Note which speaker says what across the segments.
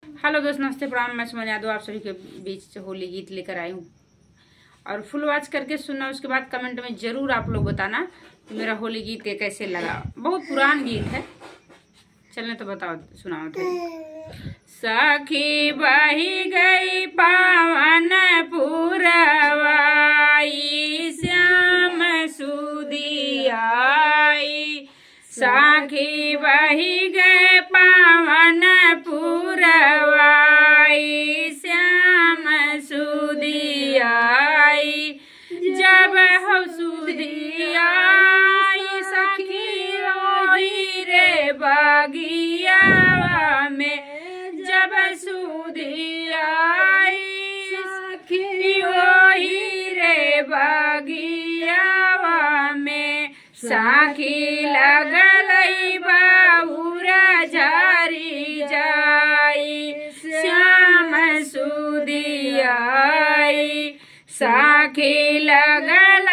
Speaker 1: Hello दोस्त, नमस्ते, प्रणाम। मैं सुमन यादव आप सभी के बीच होली गीत लेकर आई हूँ और फुल वॉच करके सुनना। उसके बाद कमेंट में जरूर आप लोग बताना कि मेरा होली गीत कैसे लगा। बहुत पुरान गीत है, चलने तो बताओ, सुनाओ तो। सखी बही गई पावन पुरवाई, श्याम सुदी आई। सखी बही गए पावन पुरवाई, श्याम सुदी आई। जब हो सुदी आई, सखी रोही रे बगिया में। जब सुदी आई, सखी रोही रे बगिया में। साखी लगल बाउरा झारी जाई, श्याम सुदी आई। साखी लगल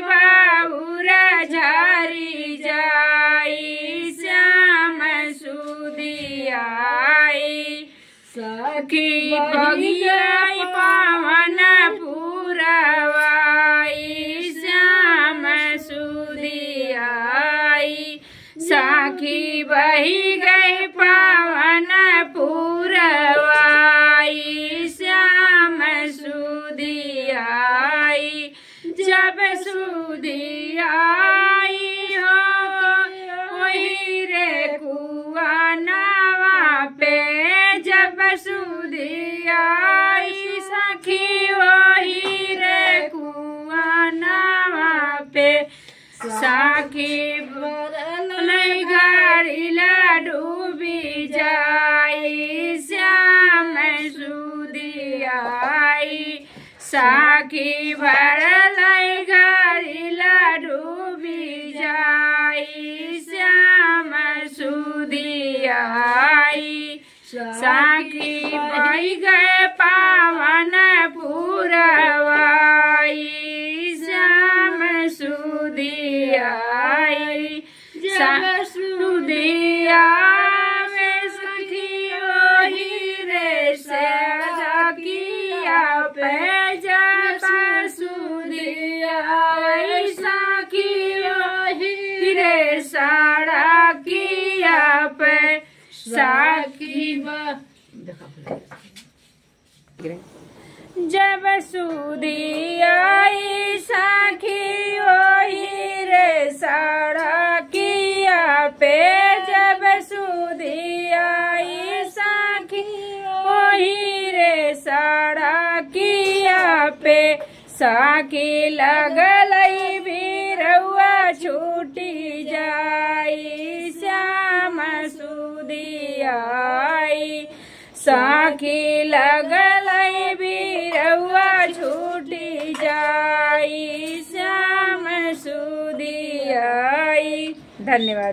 Speaker 1: बाउरा झारी जाई, श्याम सुदी आई। सखी बगिया पावन पुरवाई, श्याम सुदी आई। साखी बही गई पावन पुरवाई, श्याम सुदी आई। जब सुदी आई हो वही रे कुआ नवा पे। जब सुदी आई, सखी वही रे कुआ नवा पे। साखी बरलई घड़ी डूबी जाई, श्याम सुदी आई। साखी बरलई घड़ी डूबी जाई, श्याम सुदी आई। साखी बही गए पावन पुरवाई, श्याम सुदी आई। जब सुदी आवे, सखी ओही रे सखिया पे। जब सुदी आई, सखी ओही रे सड़किया पे। साखी जब सुदी आई, सखी ओही रे सड़किया पे। जब सुदी आई, सखी ओही रे सड़किया पे। साखी लगल बिरौआ छूटी जाई, श्याम सुदी आई। साखी लगल बिरौआ छूटी जाई, श्याम सुदी आई। धन्यवाद।